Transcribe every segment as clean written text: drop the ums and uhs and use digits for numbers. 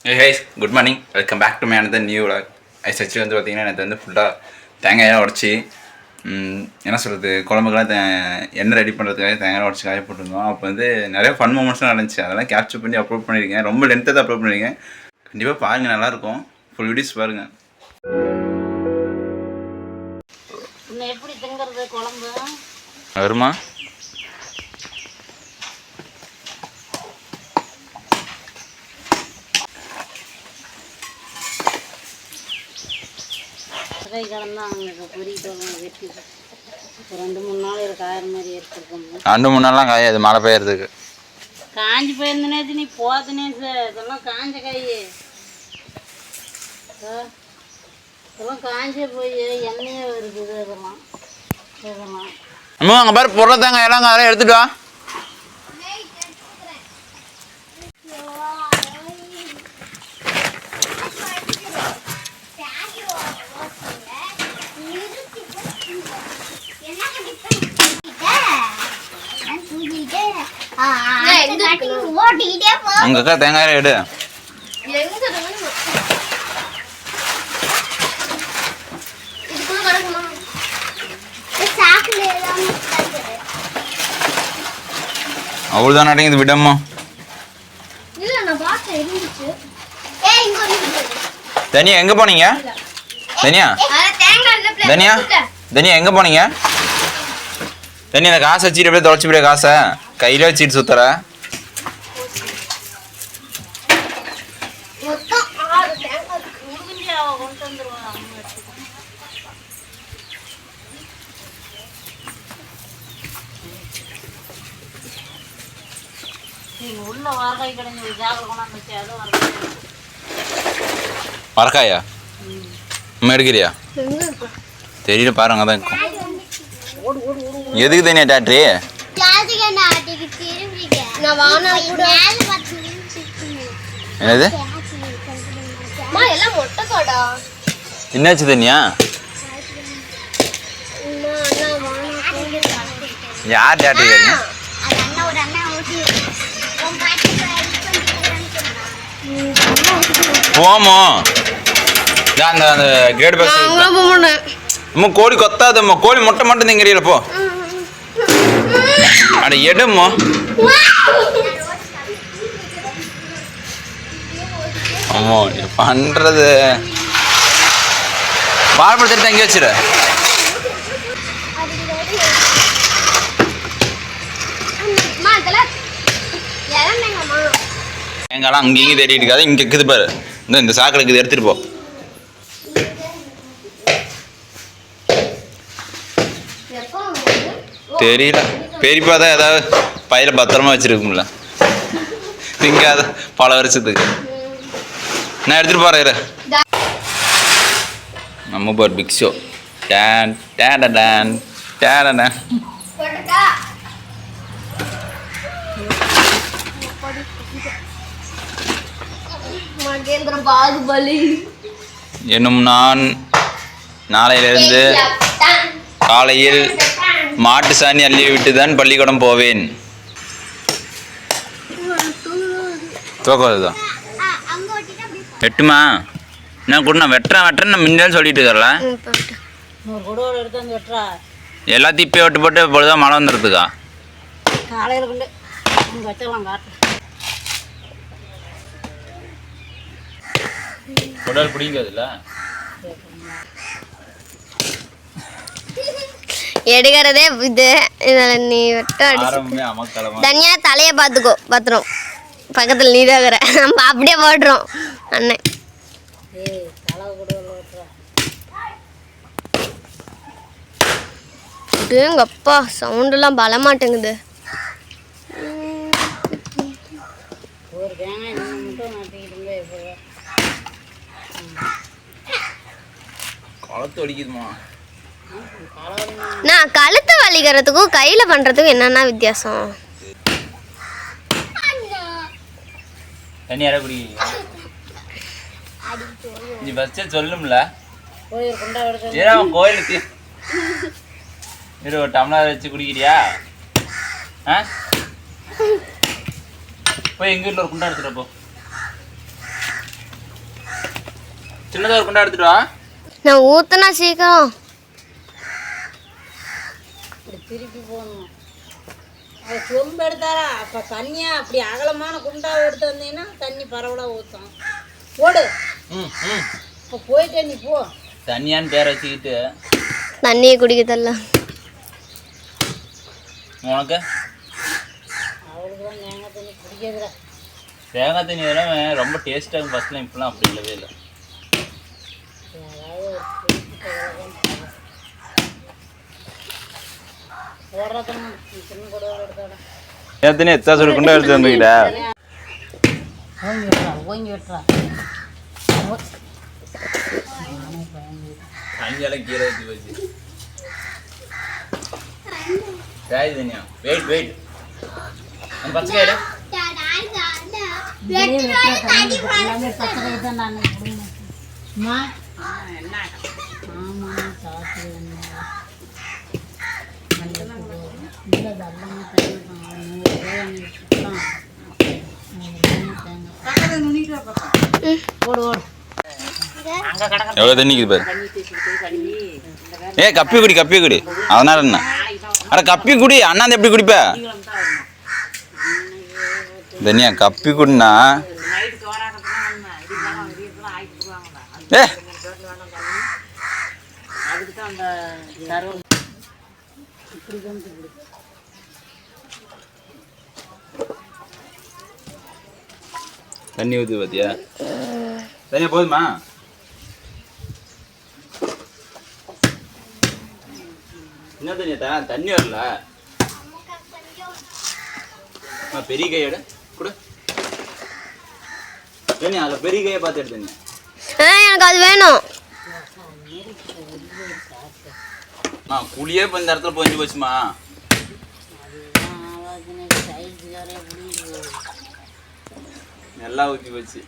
Hey guys, good morning. Welcome back to my another new vlog. ஐசச்சு வந்து பார்த்தீங்கன்னா எனக்கு வந்து ஃபுல்லாக தேங்காயாக உடச்சி என்ன சொல்கிறது குழம்புக்கெல்லாம் எண்ணெய் ரெடி பண்ணுறதுக்காக தேங்காய் உடச்சி காய போட்டிருந்தோம். அப்போ வந்து நிறைய ஃபன் மூமெண்ட்ஸ்லாம் நடந்துச்சு. அதெல்லாம் கேப்சர் பண்ணி அப்லோட் பண்ணியிருக்கேன். ரொம்ப லென்த்தாக தான் அப்லோட் பண்ணியிருக்கேன். கண்டிப்பாக பாருங்கள், நல்லாயிருக்கும். ஃபுல் வீடியோஸ் பாருங்கள். எப்படி திங்கிறது குழம்பு வருமா? வெட்டி 2-3 நாள் காயிற மாதிரி ஏற்படுத்தணும். 2-3 நாள்லாம் காயாது, மழை பெய்யறதுக்கு. காஞ்சி போயிருந்தனே நீ போதுனே இதெல்லாம் காஞ்ச காய், இதெல்லாம் காஞ்சே போய் எண்ணெயே இருக்குது. இதெல்லாம் அங்கே பாரு பொருளை தேங்காய் எல்லாம் அதெல்லாம் எடுத்துட்டு வா. உங்க அக்கா தேங்காய் எடு. அவ்வளோதான் நடக்குது, விடம்மா. தனியா எங்க போனீங்க? தனியா தனியா தனியா எங்க போனீங்க? தனியா அந்த காசை வச்சுட்டு அப்படியே தொலைச்சி போய் காசை கையில வச்சுட்டு சுத்துற. மரக்காயா நம்ம எடுக்கிறியா? தெரியல, பாருங்க. தான் எதுக்கு தனியா டாக்டரி? என்னது என்னாச்சு தனியா? யார் டாக்டரி? போமோ அந்த அந்த கேட் பாக்ஸ் அம்மா கோழி கொத்தாதம்மா, கோழி முட்டை மட்டும் திங்கிறீல போ. அட எடுமோ. அம்மா பண்றது பால்படுத்திட்டு தங்கி வச்சிரு. எங்கெல்லாம் அங்கே இங்கே தேடிட்டு இருக்காது. இங்கே இருக்குது பாரு, இந்த சாக்கில் இருக்குது, எடுத்துட்டு போ. தெரியல, பெரியப்பா தான் ஏதாவது பையில பத்திரமா வச்சிருக்கும்ல, திங்காத பல வருஷத்துக்கு. நான் எடுத்துட்டு போறேன். நம்ம பார் பிக் ஷோ. டான் டான் டான் டான். என்னும் நான் நாளையிலிருந்து காலையில் மாட்டு சாணி அள்ளி விட்டுதான் பள்ளிக்கூடம் போவேன். தூக்கம் வெட்டுமா? நான் கூட நான் வெட்டுறேன் முன்னாடி சொல்லிட்டு இருக்கல. எல்லாத்தையும் இப்போ வெட்டு போட்டு இப்பொழுதுதான் மழை வந்துடுறதுக்கா? குடல் பிடிக்காதுல்ல எடுக்கிறதே இது. இதில் நீ தனியா தலையை பார்த்துக்கோ, பத்திரம் பக்கத்தில் நீதாகிற நம்ம அப்படியே போடுறோம் அண்ணன். எங்க அப்பா சவுண்டெல்லாம் பலமாட்டேங்குது. நான் கழுத்து வலிக்கிறதுக்கும் கையில பண்றதுக்கும் என்னன்னா வித்தியாசம்? சொல்லும்ல கோயிலுக்கு டம்ளர் வச்சு குடிக்கிறியா? போய் எங்க வீட்டில் ஒரு குண்டா எடுத்துட்டு போ. சின்னதாக ஒரு குண்டா எடுத்துட்டு வா. நான் ஊத்துனா சீக்கிரம். திருப்பி போடணும். அது சொம்பு எடுத்தாரா அப்போ தண்ணியாக அப்படி அகலமான குண்டாவை எடுத்து வந்தீங்கன்னா தண்ணி பரவலாக ஊற்றும். போடு. இப்போ போயிட்டே நீ போ. தண்ணியான்னு பேரை வச்சுக்கிட்டு தண்ணியை குடிக்க தரல உனக்கு. அவளுக்கு தான் தேங்காய் தண்ணி குடிக்கிறதுல. தேங்காய் தண்ணி இதெல்லாம் ரொம்ப டேஸ்ட்டாக இருக்கும். ஃபஸ்ட்லாம் இப்போலாம் அப்படி இல்லவே இல்லை. நேற்றுனே எத்தா சொல்லி குண்டா எடுத்து வந்துக்கிட்ட ஓங்கி விட்டுறா. தண்ணியெல்லாம் கீரை வச்சு வச்சு காய் தண்ணியா. வெயிட் வெயிட் அந்த பச்சை காயிட எவ்வளோ தண்ணிக்குது பாரு. கப்பி குடி கப்பி குடி. அதனால என்ன அட கப்பி குடி. அண்ணாந்து எப்படி குடிப்ப தனியா கப்பி குடினா? தண்ணி ஊத்து பாத்தியா? தனியா போதுமா? என்ன தண்ணியா? தண்ணி வரல. பெரிய கையோட கூட தண்ணி அதில் பெரிய கையை பார்த்து எடுத்தீங்க. எனக்கு அது வேணும். புளியே இப்போ இந்த இடத்துல பொஞ்சு போச்சுமா. நல்லா ஊற்றி போச்சு.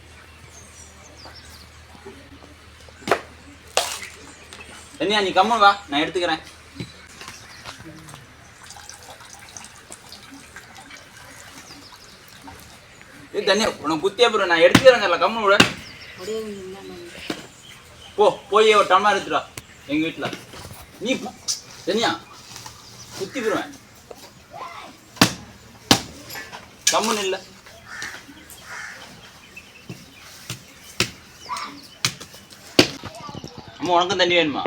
தண்ணியா நீ கம்மன் வா, நான் எடுத்துக்கிறேன். தண்ணியா உனக்கு குத்தியா போடுவேன், நான் எடுத்துக்கிறேங்கல்ல. கம்மன் விட போய் ஒரு டம்ளர் எடுத்துடா எங்க வீட்டுல. நீ தனியா குத்தி போடுவேன். கம்மன் இல்லை. அம்மா உனக்கும் தண்ணி வேணுமா?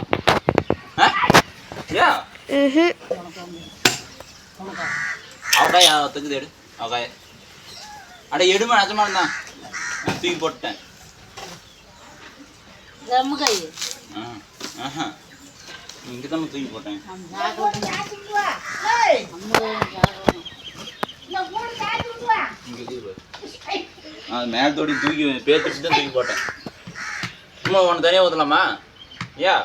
அவக்காயா தகுதி எடு. அவக்காய அட எடுமா. நிஜமான தான் நான் தூக்கி போட்டேன். இங்கே தான் தூக்கி போட்டேன். மேலத்தோடி தூக்கி பேத்துட்டு தான் தூக்கி போட்டேன். அம்மா உனக்கு தனியாக ஊற்றலாமா? யா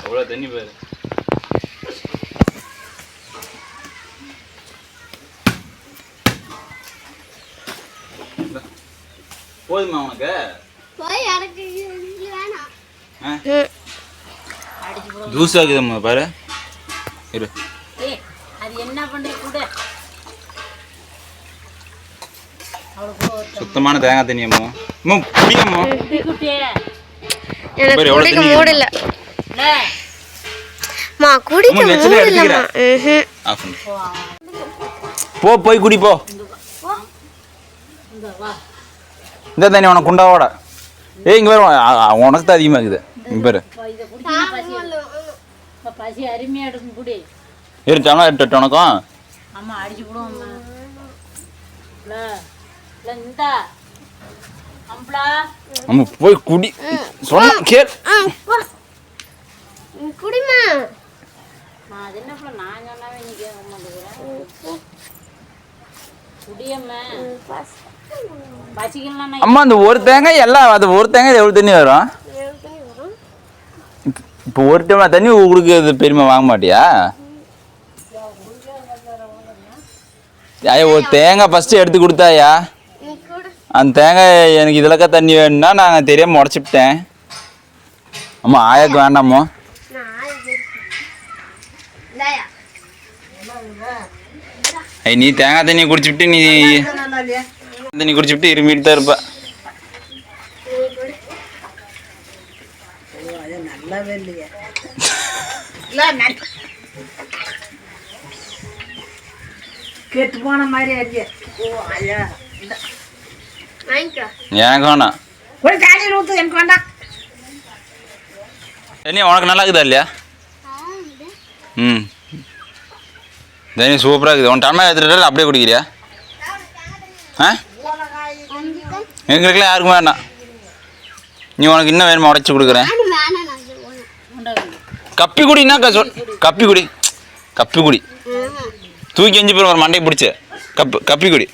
அவ்வளோ தண்ணி பாரு. போதுமா உனக்கு? ஜூஸ் ஆகுதும்மா பாரு. இரு அது என்ன பண்ணுறது கூட. சுத்தமான தேங்காய் தண்ணி அம்மா. அம்மா குடியம்மா. எனக்கு குடிக்க மூடு இல்ல. மா குடிக்க மூடு இல்ல. போ போய் குடி போ. இந்த தண்ணி உனக்கு குண்டாவோட. இங்க பாரு உனக்கு தான் அதிகமாக இருக்குது. இங்க பாரு பசி அருமையாக எடுக்கும் குடி. இருட்டானா எட்டு உனக்கும். ஆமாம் அடிச்சு விடுவோம். இந்தா அம்பளா அம்மா போய் குடி சொன்ன கேள். குடிமா. நான் அது என்ன நான் சொன்னாவே நீ கேட்க மாட்டேங்கிறேன். குடியம்மா பசிக்கலாம். அம்மா அந்த ஒரு தேங்காய் எல்லாம் அது ஒரு தேங்காய் எவ்வளோ தண்ணி வரும்? இப்போ ஒரு டைம் தண்ணி கொடுக்குறது பெருமை வாங்க மாட்டியா? ஐயா ஒரு தேங்காய் ஃபஸ்ட்டு எடுத்து கொடுத்தாயா? அந்த தேங்காய் எனக்கு இதுலக்கா தண்ணி வேணும்னா நான் தெரியாமல் உடச்சிப்பிட்டேன். அம்மா ஆயாக்கு வேண்டாமோ? நீ தேங்காய் தண்ணி குடிச்சுட்டு நீ நல்லா இல்லையா தண்ணி குடிச்சுட்டு இருமிட்டு தான் இருப்ப. அது நல்லாவே இல்லையா இல்லை கெட்டு போன மாதிரி ஆச்சு. ஓ ஐயா எனக்கு வேணாம். போய் காலையில் ஊற்று எனக்கு வேண்டாம். தண்ணி உனக்கு நல்லா இருக்குதா இல்லையா? ம் தண்ணி சூப்பராக இருக்குது. உன் டம்ளர் எடுத்துகிட்டு அப்படியே குடிக்கிறியா? ஆ எங்களுக்குலாம் யாருக்கும் வேண்டாம். நீ உனக்கு இன்னும் வேணுமா உடச்சி கொடுக்குறேன். கப்பி குடினா கப்பி குடி கப்பி குடி தூக்கி எஞ்சி போய் ஒரு மண்டையை பிடிச்ச கப்பி குடி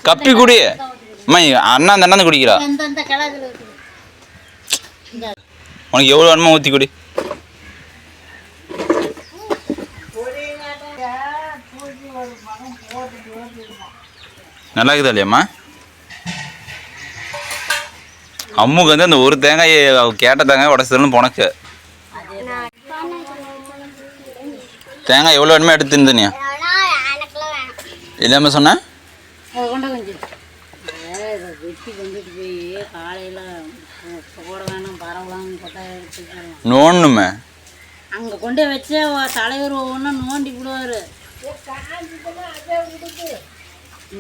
கப்பி குடி. அம்மா அண்ணா அந்த அண்ணா குடிக்கிறா. உனக்கு எவ்வளோ வேணுமோ ஊற்றி குடி. நல்லா இருக்குதா இல்லையாம்மா? அம்முக்கு வந்து அந்த ஒரு தேங்காய் கேட்ட தேங்காய் உடச்சதுன்னு உனக்கு தேங்காய் எவ்வளோ வேணுமோ எடுத்து இருந்தனியா இல்லாமல் சொன்னேன். நோண்டுமே அங்கே கொண்டு வச்ச தலைவர் ஒவ்வொன்றும் நோண்டி விடுவார்.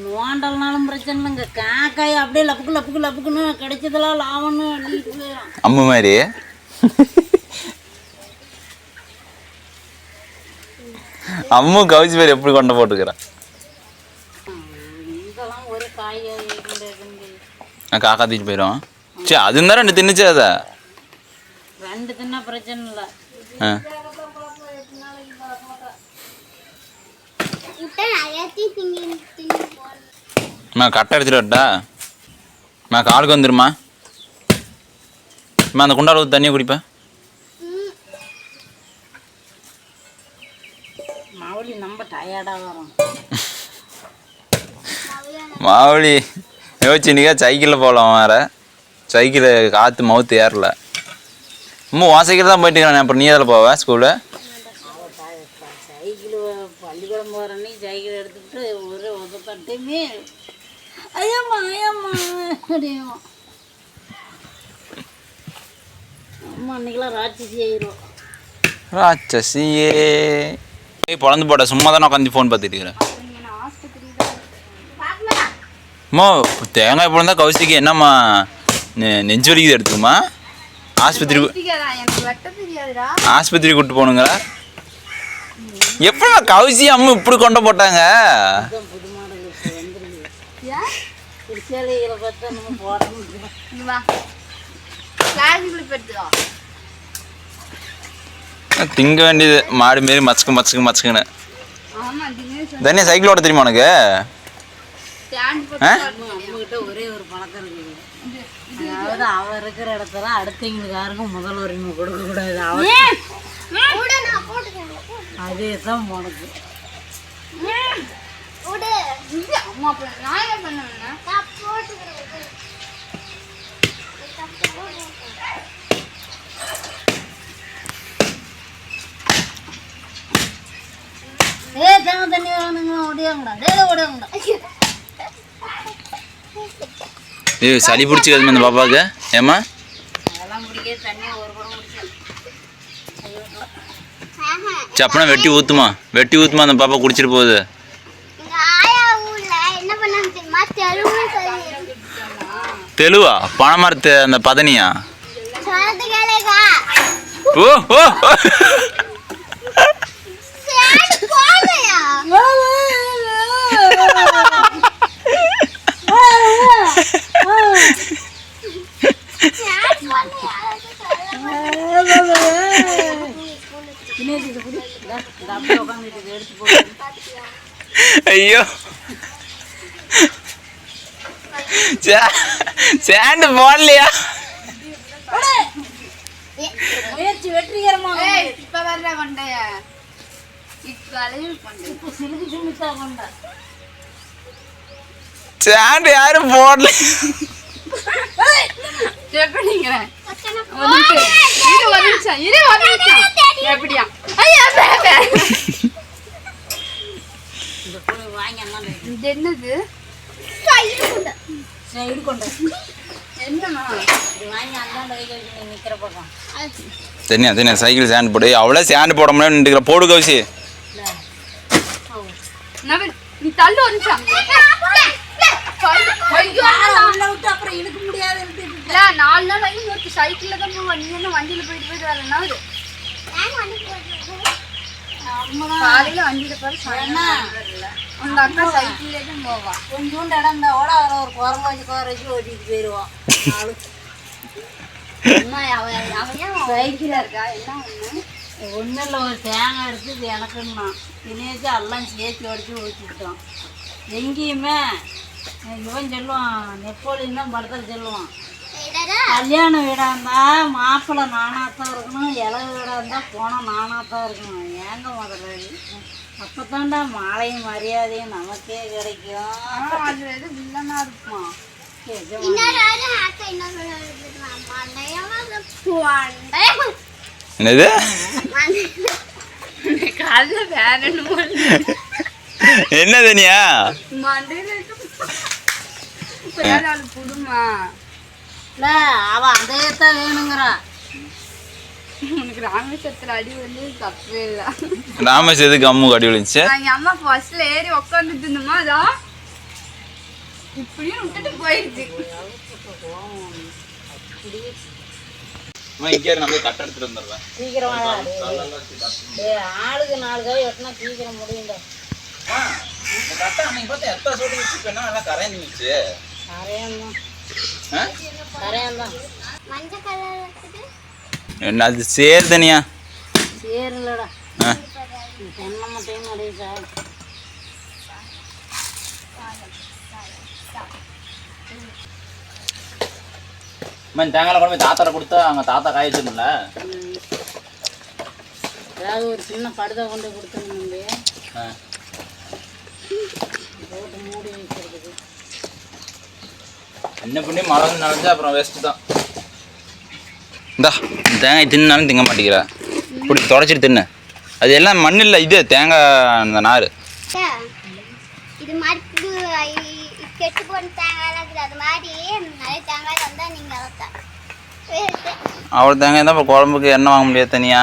நோண்டல்னாலும் பிரச்சனை இல்லைங்க. காக்காய் அப்படியே லப்புக்கு லப்புக்கு லப்புக்குன்னு கிடைச்சதெல்லாம் லாபம்னு அள்ளிட்டு போயிடும். அம்மு மாதிரி அம்மு கவுச்சி பேர் எப்படி கொண்ட போட்டுக்கிறான். இதெல்லாம் ஒரு காய் காக்கா தூக்கிட்டு போயிடும். சரி அது இருந்தா 2 தின்னுச்சு. அதை 2 தின்னா பிரச்சனை இல்லை. கட்டை எடுத்துட்டு வரட்டா? காலுக்கு வந்துருமா? அந்த குண்டால ஊற்றி தண்ணியை குடிப்பேன். மாவுளி நம்ம டயர்டாக வரும். மாவுளி யோசிச்சுனிக்கா சைக்கிளில் போகலாம். வேறு சைக்கிள் காற்று மவுத்து ஏறல. உன் சைக்கிள் தான் போயிட்டு இருக்கிறேன். அப்புறம் நீ அதில் போவேன் ஸ்கூலு? சைக்கிள் பள்ளிக்கூடம் போகிறேன்னே சைக்கிள் எடுத்துக்கிட்டு ஒரு உதப்பட்டுமே ஐயம்மா ஐயம்மா அப்படியும். அம்மா அன்னைக்கெல்லாம் ராட்சசி ஆயிரும். ராட்சசியே பொழந்து போட்ட சும்மா தானே உட்காந்து ஃபோன் பார்த்துட்டு இருக்கிறேன். அம்மா தேங்காய் பொழந்தா கௌசிக்கு என்னம்மா நெஞ்சு வலிக்குது எடுத்துக்குமா? ஆஸ்பத்திரி கூப்பிட்டு போகணுங்களா? எப்படிமா கௌசி அம்மா இப்படி கொண்ட போட்டாங்க? புது மாடல் சேலைகளை பார்த்தா நம்ம போடணும். திங்க வேண்டியது மாடு மாரி மச்சுக்குன்னு. தனியா சைக்கிள் ஓட்ட தெரியுமா உனக்கு? நம்மகிட்ட ஒரே ஒரு பழக்கம் இருக்குது. அதாவது அவ இருக்கிற இடத்துல அடுத்தவங்களுக்கு யாருக்கும் முதல் உரிமை கொடுக்க கூடாது. அதே தான் உனக்கு. தேங்காய் தண்ணி வேணுங்க ஓடியாங்கடா ஓடியாங்கடா. சளி பிடிச்சிக்காதுமா இந்த பாப்பாவுக்கு? ஏம்மா அதெல்லாம் பிடிக்க தண்ணி ஒரு குடம் குடிச்சேன். சப்பனா வெட்டி ஊற்றுமா அந்த பாப்பா குடிச்சிட்டு போகுது. தெலுவா பனைமரத்து அந்த பதனியா? ஓ ஓ ஐயோ சேண்டு போடலையா? முயற்சி வெற்றிகரமாக சேண்டு யாரும் போடல. இந்த இது என்னது? சைடு கொண்டு என்னம்மா? இது வாங்கி அந்தாண்ட கை கழிச்சு நீ நிற்கிற பக்கம் தனியா சைக்கிள் ஸ்டாண்ட் போடு. அவ்வளோ ஸ்டாண்ட் போட முடியாது நின்றுக்கிற போடு கௌசி. நவீன் நீ தள்ளு ஒரு நிமிஷம். உள்ள விட்டு அப்புறம் இழுக்க முடியாது இல்ல 4 நாள் ஆகி ஒரு சைக்கிள்ல தான் போவா. நீ என்ன வண்டியில போயிட்டு வர நவீன்? காலையில வண்டியில போற உங்க அக்கா சைக்கிள்ல தான் போவா. கொஞ்சோண்டு இடம் இருந்தா கூட அதில் ஒரு குரங்கு வச்சு ஓட்டிட்டு போயிடுவான் சைக்கிளா இருக்கா? என்ன ஒண்ணு? ஒன்றும் இல்லை, ஒரு தேங்காய் எடுத்து இது எனக்குன்னா தினேச்சு எல்லாம் சேர்த்து உடச்சி ஊற்றிக்கிட்டோம். எங்கேயுமே இவன் சொல்லுவான், நெப்போலியன் தான் படத்தில் சொல்லுவான், கல்யாண வீடாக இருந்தால் மாப்பிள்ளை நானாத்தான் இருக்கணும், இலவு வீடாக இருந்தால் போனால் நானாத்தான் இருக்கணும். ஏங்க முதலாளி, அப்போ தான்டா மாலையும் மரியாதையும் நமக்கே கிடைக்கும். அது எது வில்லனா இருக்குமா? என்னது காலைல வேற என்னமோ என்ன தனியா மண்டையில புடுமா இல்லை அவள் அதையத்தான் வேணுங்கிறா. உனக்கு ராமேஸ்வரத்துல அடி வந்து தப்பே இல்லை. ராமேஸ்வரத்துக்கு அம்மு கடி விழுந்துச்சு. எங்க அம்மா பஸ்ல ஏறி உட்காந்துட்டு இருந்தோமா, அதான் இப்படியும் விட்டுட்டு போயிடுச்சு. நம்ம கட்ட எடுத்துட்டு வந்துடுவேன் சீக்கிரமா ஆளுக்கு 4 காய் வெட்டினா சீக்கிரம் முடியும்டா. என்ன அது சேர் தனியா? சேர் இல்லடா, தென்னை மட்டையும் நிறைய சார். தேங்காய் கொண்டு போய் தாத்தாரை கொடுத்தா அங்கே தாத்தா காய வச்சிருந்தல. ஏதாவது ஒரு சின்ன படுதை கொண்டு கொடுத்துருந்தே போட்டு மூடி வைக்கிறதுக்கு. என்ன பண்ணி மழை நனைஞ்சா அப்புறம் வேஸ்ட்டு தான். இந்தா தேங்காய் தின்னாலும் திங்க மாட்டேங்கிற, இப்படி தொடச்சிட்டு தின்னு. அது எல்லாம் மண் இல்லை, இது தேங்காய் அந்த நார். இது மாதிரி கெட்டு போன தேங்காய் இருக்குது, அது மாதிரி நிறைய தேங்காய் வந்தால் நீங்கள் அவ்வளோ தேங்காய் தான் இப்போ குழம்புக்கு எண்ணெய் வாங்க முடியாது தனியா.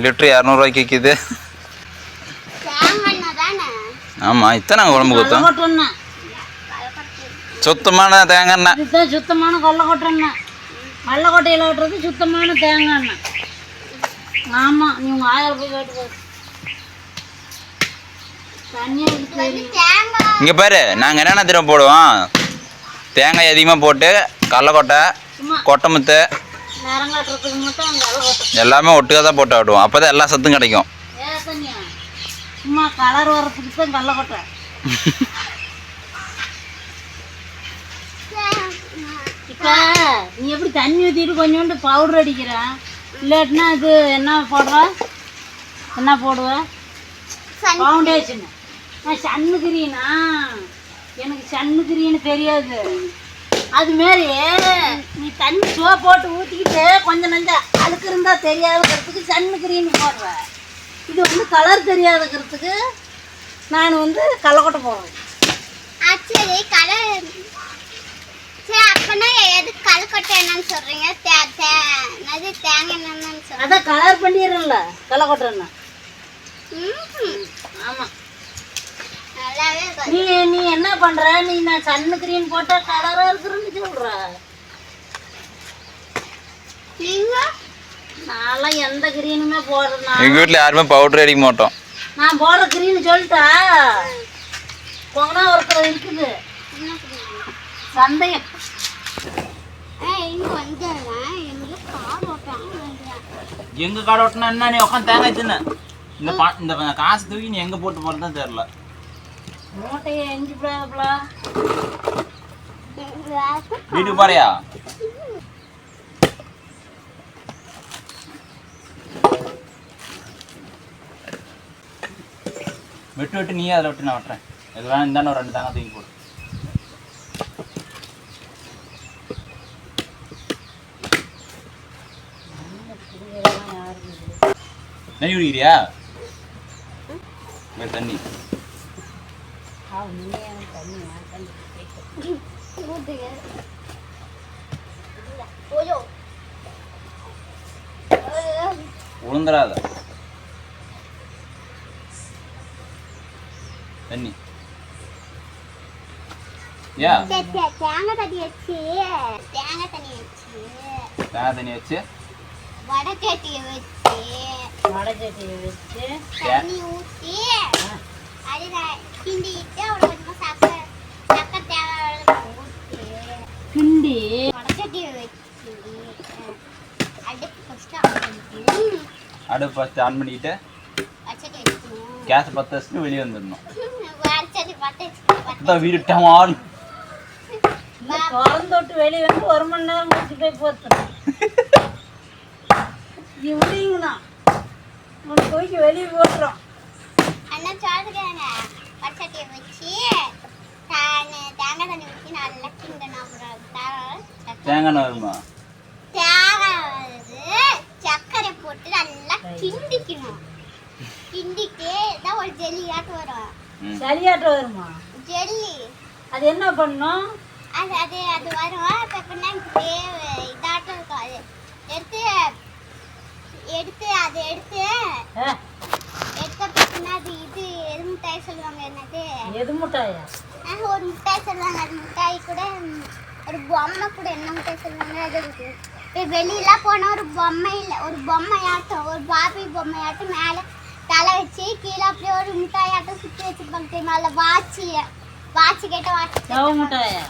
லிட்ரு 200 விற்கிது. ஆமாம், இத்தனை நாங்கள் குழம்புக்கு ஊற்றோம். சுத்தமான தேங்காய் எண்ணெய் இதுதான் சுத்தமான கொல்லைக்கொட்டை எண்ணெய். வெள்ளைக்கொட்டையில் ஓட்டுறது சுத்தமான தேங்காய் எண்ணெய். ஆமாம், நீ உங்கள் ஆயிரம் போய் கேட்டு இங்கே பாரு, நாங்கள் என்னென்ன திரும்ப போடுவோம், தேங்காய் அதிகமாக போட்டு கடலக்கொட்டை, கொட்டை முத்து நேரங்காட்டுறதுக்கு மட்டும் அங்கே வெள்ளைக்கொட்டை எல்லாமே ஒட்டுக்காக தான் போட்டு ஆடுவோம். அப்போ தான் எல்லா சத்தும் கிடைக்கும். சும்மா கலர் வர்றதுக்கு தான் கடலக்கொட்டை. இப்போ நீ எப்படி தண்ணி ஊற்றிட்டு கொஞ்சோண்டு பவுடர் அடிக்கிற, இல்லாட்டினா இது என்ன போடுற, என்ன போடுவ? ஃபவுண்டேஷன். சன்னு கிரீனா? எனக்கு சன்னு கிரீனு தெரியாது. அதுமாரி நீ தண்ணி சோப் போட்டு ஊற்றிக்கிட்டு கொஞ்சம் நஞ்சா அழுக்கு இருந்தால் தெரியாதுக்கிறதுக்கு சன்னு கிரீன் போடுற. இது வந்து கலர் தெரியாதுக்கிறதுக்கு நான் வந்து கடலக்கொட்டை போடுறேன். சரி கலர். சரி அப்பனா எதுக்கு கடலக்கொட்டை என்னன்னு சொல்றீங்க? அது தேங்காய் என்னன்னு சொல்றீங்க? அதான் கலர் பண்ணிடுறேன்ல கடலக்கொட்டை எண்ணெய். ஆமாம், நீ நீ என்ன பண்ற, நீ நான் சன்னு கிரீன் போட்டா கலரா இருக்குன்னு சொல்ற. நான்லாம் எந்த கிரீனுமே போடுறேன். எங்கள் வீட்டில் யாருமே பவுடர் அடிக்க மாட்டோம். நான் போடுற கிரீன் சொல்லிட்டா போனா ஒருத்தர் இருக்குது சந்தேகம். எங்க காடை ஓட்டினா என்ன, நீ உட்காந்து தேங்காய் தின்னு. இந்த காசு தூக்கி நீ எங்கே போட்டு போகிறதுன்னு தெரில. மூட்டையை எஞ்சி போடாதப்பல. வீட்டுக்கு போறியா? வெட்டு வெட்டு நீயே அதில் விட்டு நான் வெட்டுறேன். இது வேணா இந்தாண்ட ஒரு 2 தேங்காய் தூக்கி போடு. தண்ணி குடிக்கிறியா? தண்ணி தண்ணி ஊத்துங்க. ஓயோ. உளுந்துராத தண்ணி யா தேங்காய் தண்ணி வச்சு தேங்காய் தண்ணி வச்சு வடச்சட்டியை வச்சு வடச்சட்டியை வச்சு தண்ணி ஊற்றி அது கிண்டிட்டு அவ்வளோ கொஞ்சமாக சக்கரை தேங்காய் ஊற்றி கிண்டி வடச்சட்டியை வச்சு அடுப்பு ஃபஸ்ட்டு அடுப்பு ஃபஸ்ட்டு ஆன் பண்ணிக்கிட்டு வடச்சட்டி வச்சுக்கணும். கேஸ் பற்ற வச்சுட்டு வெளியே வந்துடணும். வடச்சட்டி பற்ற அதான் வீடு டமால் திறந்தோட்டு வெளியே வந்து 1 மணி நேரம் முடிச்சு போய் போத்துறோம். இப்படிங்கண்ணா உனக்கு தூக்கி வெளியே போட்டுறோம். அண்ணா சொல்லுறாங்க வடச்சட்டியை வச்சு தேங்காய் தண்ணி ஊற்றி நல்லா கிண்டணும். அப்புறம் தேங்காய் வருமா தேங்காய் சர்க்கரை போட்டு நல்லா கிண்டிக்கணும். கிண்டிட்டு தான் ஒரு ஜெல்லியாட்டு வரும். சரியாட்டம் வருமா? ஜெல்லி அது என்ன பண்ணும்? அது அது அது வரும். இப்போ எப்படின்னா இதாட்டம் இருக்கும். அது எடுத்து எடுத்து அதை எடுத்து எடுத்த பார்த்தீங்கன்னா அது இது எது மிட்டாய் சொல்லுவாங்க. என்னது எது முட்டாயா? ஒரு மிட்டாய் சொல்லுவாங்க. அது மிட்டாய் கூட ஒரு பொம்மை கூட என்ன மிட்டாய் சொல்லுவாங்க. அது இருக்கு. இப்போ வெளியெல்லாம் போனால் ஒரு பொம்மை இல்லை, ஒரு பொம்மையாட்டம், ஒரு பாபி பொம்மையாட்டம் மேலே தலை வச்சு கீழே அப்படியே ஒரு மிட்டாயாட்டம் சுற்றி வச்சுருப்பாங்க தெரியுமா? அதில் வாட்சி கேட்ட வாட்சி சவ முட்டாயா?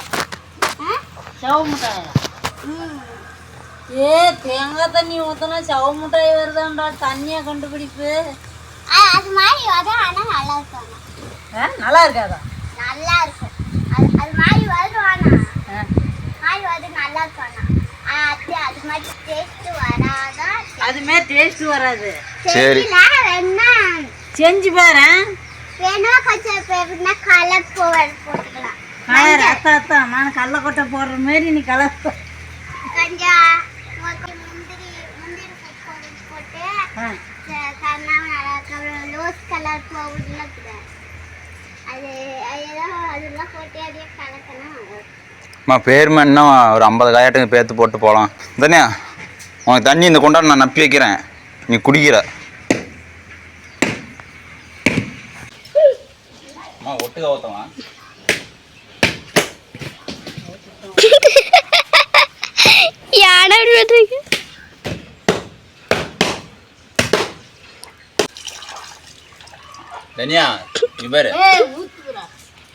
சவ முட்டாயா? ஏ தேங்காய் தண்ணி ஊற்றினா சவ முட்டாய் வருதாண்டா. தண்ணியை கண்டுபிடிப்பு. அது மாதிரி வரும். ஆனால் நல்லா இருக்கும். நல்லா இருக்காதா? நல்லா இருக்கும். அது மாதிரி வரும். ஆனால் மாதிரி வரும் நல்லா இருக்கும். ஆனால் அது மாதிரி டேஸ்ட் வராதா? அதுமாரி டேஸ்ட் வராது. சரி வேணா செஞ்சு பாரு. வேணா கொஞ்சம் எப்படின்னா கலர் போட்டுக்கலாம். கலர் அத்தா நான் கடலக்கொட்டை போடுற மாரி நீ கலர் கொஞ்சம் முந்திரி போட்டு ரோஸ் கலர் பவுடர்லாம் அது அதெல்லாம் போட்டு அப்படியே கலக்கணும். அம்மா பேருமா இன்னும் ஒரு 50 காயாட்டுங்க பேர்த்து போட்டு போகலாம். தனியா உனக்கு தண்ணி இந்த கொண்டாட நான் நப்பி வைக்கிறேன், நீ குடிக்கிற. அம்மா ஒட்டுக்கா ஊற்றமா? யானை தனியா நீ பாரு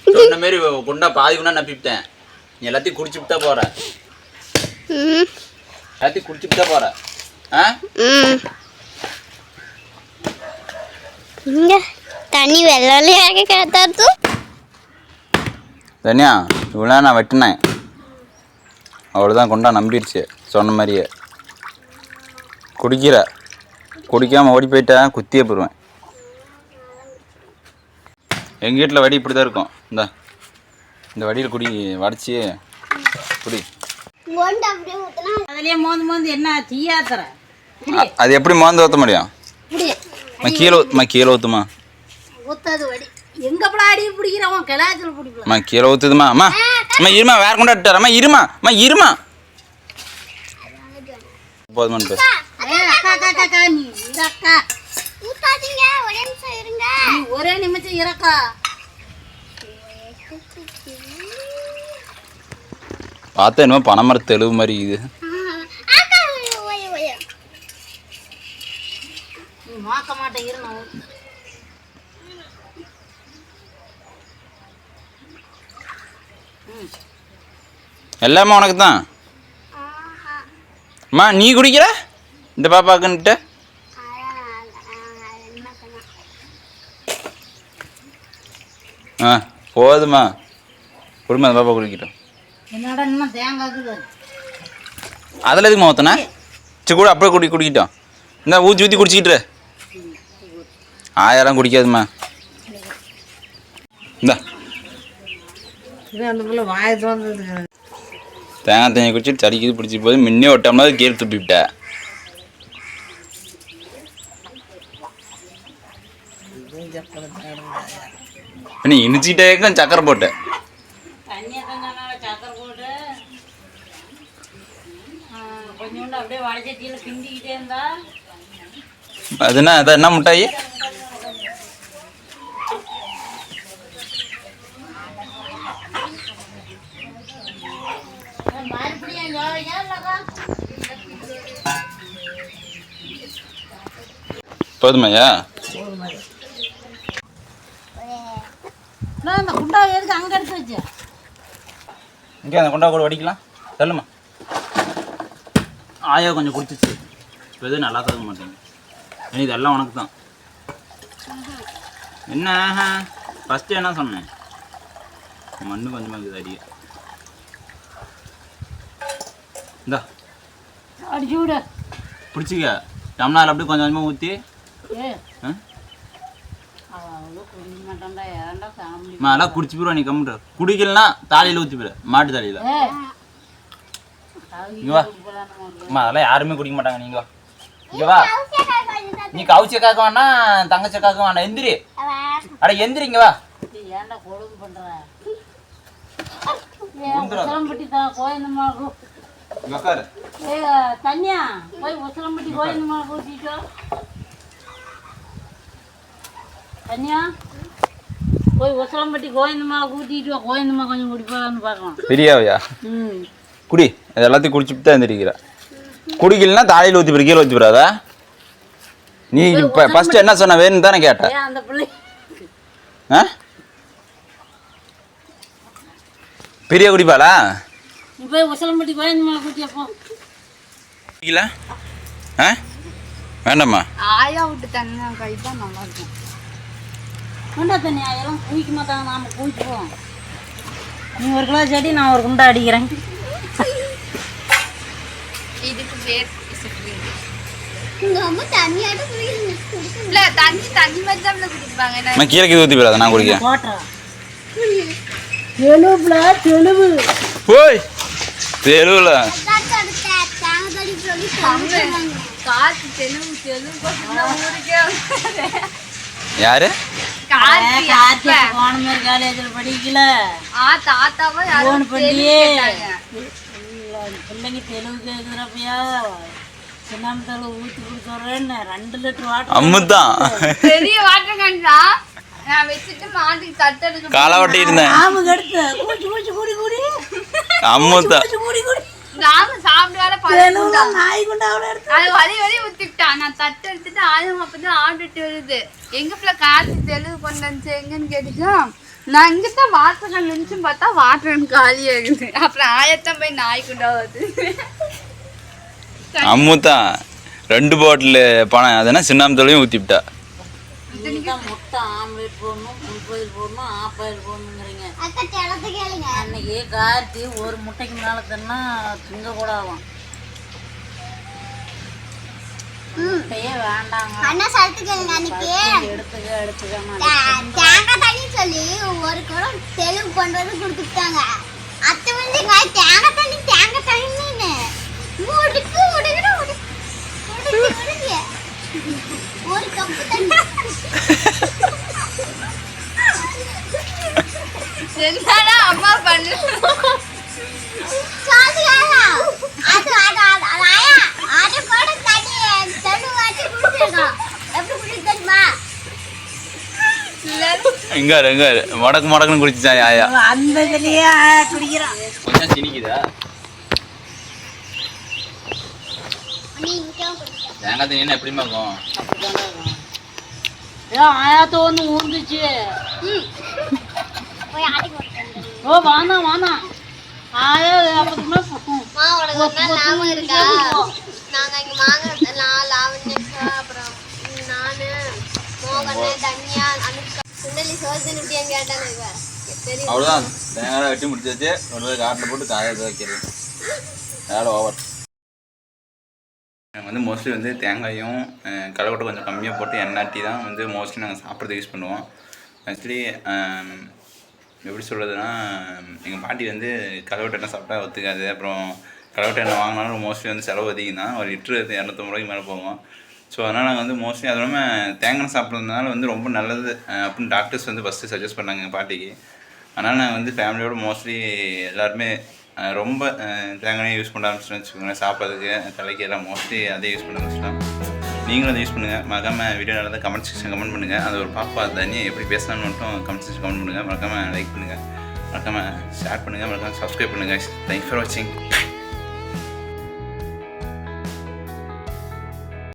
சொன்ன மாரி குண்டா பாதி குண்டா நப்பிவிட்டேன். நீ எல்லாத்தையும் குடிச்சுட்டு தான் போற. எல்லாத்தையும் குடிச்சுட்டு தான் போற. தண்ணி வெள்ளையாக கிடத்தாது. தனியா இவ்வளோ நான் வெட்டினேன், அவ்வளோதான் கொண்டா நம்பிடுச்சு. சொன்ன மாதிரியே குடிக்கிற. குடிக்காமல் ஓடி போயிட்டேன், குத்தியே போடுவேன். எங்கள் வீட்டில் வடி இப்படி தான் இருக்கும். இந்த வடியில் குடி வடிச்சு குடி. அதுலயே மோந்து என்ன தீயாத்துற? அது எப்படி மோந்து ஊற்ற முடியும்? கீழே ஊற்றுமா? ஊத்தாது வடி. எங்க பிள்ளாடி பிடிக்கிறவன் கிளாச்சில் பிடிக்கலாம். கீழே ஊற்றுதுமா? அம்மா இருமா, வேற கொண்டாட்டு. இருமா போதுமான்னு பேச. அக்கா நீ அக்கா ஒரே நிமிஷம் இருக்கா. பார்த்தா என்னமோ பனைமர தெளிவு மாதிரி இது. நீ மாக்க மாட்டேன் இருமா. எல்லாமே உனக்கு தான். அம்மா நீ குடிக்கிற இந்த பாப்பாக்குன்ட்டு? போதுமா குடும்பம் அந்த பாப்பா குடிக்கிட்டோம். என்னடா இன்னும் தேங்காய்க்கு அதில் எதுக்கு ஊற்றினா? சரி கூட அப்படியே குடிக்கிட்டோம். இந்த ஊற்றி குடிச்சிக்கிட்டு 1000 குடிக்காதுமா. இந்த அந்த பிள்ளை வாய தோந்தது. தேங்காய் தண்ணி குடிச்சிட்டு சடிக்குது பிடிச்சி போது முன்னே ஒரு டம்ளர் கீழே துப்பிவிட்டேன். நீ இனிச்சிட்டேக்கும் சக்கரை போட்டு தண்ணியை கொஞ்சம் சக்கரை போட்டு கொஞ்சோண்டு அப்படியே வடச்சட்டியில் கிண்டிக்கிட்டே இருந்தா அதுன்னா அதான் என்ன மிட்டாயி? மறுபடியும் ஜோதியா இல்லைக்கா? போதுமையா? நான் இந்த குண்டா எதுக்கு அங்கே எடுத்து வச்சேன்? இங்கே அந்த கொண்டா கூட வடிக்கலாம். தள்ளுமா. ஆயா கொஞ்சம் குடிச்சிச்சு. இப்போ எதுவும் நல்லா தர மாட்டேங்க. இதெல்லாம் உனக்கு தான். என்ன ஃபஸ்ட்டு என்ன சொன்னேன்? மண்ணு கொஞ்சமாக இருக்குது அடியே. இந்தா அடிச்சு விடு. பிடிச்சிக்க. டம்ளார் அப்படியே கொஞ்சம் கொஞ்சமாக ஊற்றி அவ்வளோ குடிக்க மாட்டான்டா ஏன்டா ஃபேமிலி அதெல்லாம் குடிச்சு போயிடுவா. நீ கம்முற. குடிக்கலனா தாலியில் ஊற்றி போயிடு. மாட்டு தாலியில். இங்கே வா. அம்மா அதெல்லாம் யாருமே குடிக்க மாட்டாங்க. நீங்கள் வா. இங்கே வா. நீ கவுச்சக்காக்க வேணாம், தங்கச்சக்காக்க வேணாம். எந்திரி. அட எந்திரிங்க வா. ஏன்டா கொழும்பு பண்ற? உசலம்பட்டி கோயந்தம்மா உட்காரு. தனியா போய் உசலம்பட்டி கோயந்தம்மா கூட்டிட்டு தனியா போய் உசலம்பட்டி கோயந்தம்மா கூட்டிட்டு கோயந்தம்மா கொஞ்சம் குடிப்பான்னு பார்க்கலாம். பெரியாவையா? குடி. அது எல்லாத்தையும் குடிச்சுட்டு தான் எந்திரிக்கிற. குடிக்கலன்னா தாலியில் ஊற்றி போய் கீழே ஊற்றி போடாதா? நீ இப்போ ஃபஸ்ட்டு என்ன சொன்ன வேணும்னு தானே கேட்டேன். அந்த பிள்ளை ஆ பெரிய குடிப்பாளா? நீ போய் உசலம்பட்டி கோயந்தம்மா கூட்டியப்போ குடிக்கல? ஆ வேண்டாம்மா. ஆயா விட்டு தண்ணி கை தான் நல்லா இருக்கும். குண்டா தண்ணி எல்லாம் குடிக்க மாட்டாங்க. நாம் குடிச்சு போவோம். நீ ஒரு கிலோ செடி நான் ஒரு குண்டா அடிக்கிறேன். இதுக்கு பேர் உங்க அம்மா தண்ணியாட்டம் குடிக்கணும். இல்ல தண்ணி மாதிரி தான் குடிப்பாங்க. நான் கீழே ஊற்றி போயிடாத. நான் குடிக்கிறேன். போட்டா தெலுவுல தெலுவு போய் தெருவில் காத்து தெலுங்கு யாரு? கோணமேர் காலேஜில் படிக்கல. தாத்தாவா ஃபோன் பண்ணியே பிள்ளைங்க தெலுங்கு கேட்குறப்பையா சின்னம் தெலுங்கு ஊற்றி கொடுத்துட்றேன்னு 2 லிட்டர் வாட்டர் அம்முதான் பெரிய வாட்டர் கேன் தான் நான் வச்சுட்டு மாட்டுக்கு தட்டு எடுக்க காலை வட்டி இருந்தேன். ஆமாம் கெடுத்து கூச்சி கூச்சி குடி குடி அம்முதான் குடி குடி நாங்க சாப்பிடுவார நாய் குண்டா அவ்வளோ எடுத்து அது வலி ஊத்திட்டான். நான் தட்டு எடுத்துட்டு ஆயுதம் அப்பதான் ஆடிட்டு வருது. எங்க பிள்ளை காத்து தெலுங்கு கொண்டு வந்து எங்கன்னு கேட்டுச்சா நான் இங்கதான் வாட்டர் கேன் நினைச்சும் பார்த்தா வாட்டர் கேன் காலியா இருக்குது. அப்புறம் ஆயத்தான் போய் நாய் குண்டா வருது. அம்முதான் 2 பாட்டில் பணம் அதுனா சின்னாமத்தோலையும் ஊற்றிவிட்டா. முட்டை ஆம்லேட் போடணும், புல்பாயில் போடணும், ஆப்பாயில் போடணுங்கிறீங்க. அக்கா திறந்து கேளுங்க. அன்னைக்கு கார்த்தி ஒரு முட்டைக்கு மேலே தன்னா திங்க கூட ஆகும். முட்டையே வேண்டாங்க. அண்ணா சரத்து கேளுங்க. அன்னைக்கு எடுத்துக்க தேங்காய் தண்ணி சொல்லி ஒரு குடம் தெலுங்கு கொண்டு வந்து கொடுத்துட்டாங்க. அத்தை வந்து தேங்காய் தண்ணின்னு முடிக்கு ஒரு கப்பு தண்ணி என்னடா அம்மா பண்ணு எங்காரு மடக்குன்னு குடிச்சான் ஆயா. அந்த இதுலயே குடிக்கிறான். கொஞ்சம் திணிக்குதா? தேங்காய் தண்ணி எப்படிமா இருக்கும்? ஆயாத்த ஒன்று ஊந்துச்சு. ஓ வானா ஆயா அப்பதுமே ஞாபகம் இருக்கா? நாங்க இங்க மாங்காய் லாவண்யா அப்புறம் நானு மோகன் தன்யா சுண்டலி சோதனை இப்படியா கேட்டாங்க. அவ்வளோதான். தேங்காய் வெட்டி முடிச்சாச்சு. ஒரு காட்டில் போட்டு காய வைக்கிறது வேலை ஓவர். நாங்கள் மோஸ்ட்லி தேங்காயும் கலவட்டை கொஞ்சம் கம்மியாக போட்டு எண்ணாட்டி தான் மோஸ்ட்லி நாங்கள் சாப்பிட்றது யூஸ் பண்ணுவோம். ஆக்சுவலி எப்படி சொல்கிறதுனா எங்கள் பாட்டி கலவட்டை எண்ணெய் சாப்பிட்டா ஒத்துக்காது. அப்புறம் கலவட்டை எண்ணெய் வாங்கினாலும் மோஸ்ட்லி செலவு அதிகம் தான். ஒரு லிட்ரு 250 ரூபாய்க்கு மேலே போகும். ஸோ அதனால் நாங்கள் வந்து மோஸ்ட்லி அது இல்லாமல் தேங்காய் சாப்பிட்றதுனால வந்து ரொம்ப நல்லது அப்படின்னு டாக்டர்ஸ் வந்து ஃபஸ்ட்டு சஜஸ்ட் பண்ணாங்க எங்கள் பாட்டிக்கு. அதனால் நாங்கள் வந்து ஃபேமிலியோட மோஸ்ட்லி எல்லாருமே ரொம்ப தேங்காய் யூஸ் பண்ண ஆரம்பிச்சிட்டோம்னு வச்சுக்கோங்களேன். சாப்பிட்றதுக்கு தலைக்கு எல்லாம் மோஸ்ட்லி அதே யூஸ் பண்ண ஆரம்பிச்சிட்டோம். நீங்களும் அதை யூஸ் பண்ணுங்கள். மறக்காமல் வீடியோ நல்லா கமெண்ட் செக்ஷன் கமெண்ட் பண்ணுங்கள். அது ஒரு பாப்பா தனியாக எப்படி பேசலான்னு மட்டும் கமெண்ட் செக்ஷன் கமெண்ட் பண்ணுங்கள். மறக்காமல் லைக் பண்ணுங்கள், மறக்காமல் ஷேர் பண்ணுங்கள், மறக்காமல் சப்ஸ்கிரைப் பண்ணுங்கள். தேங்க்ஸ் ஃபார் வாட்சிங்.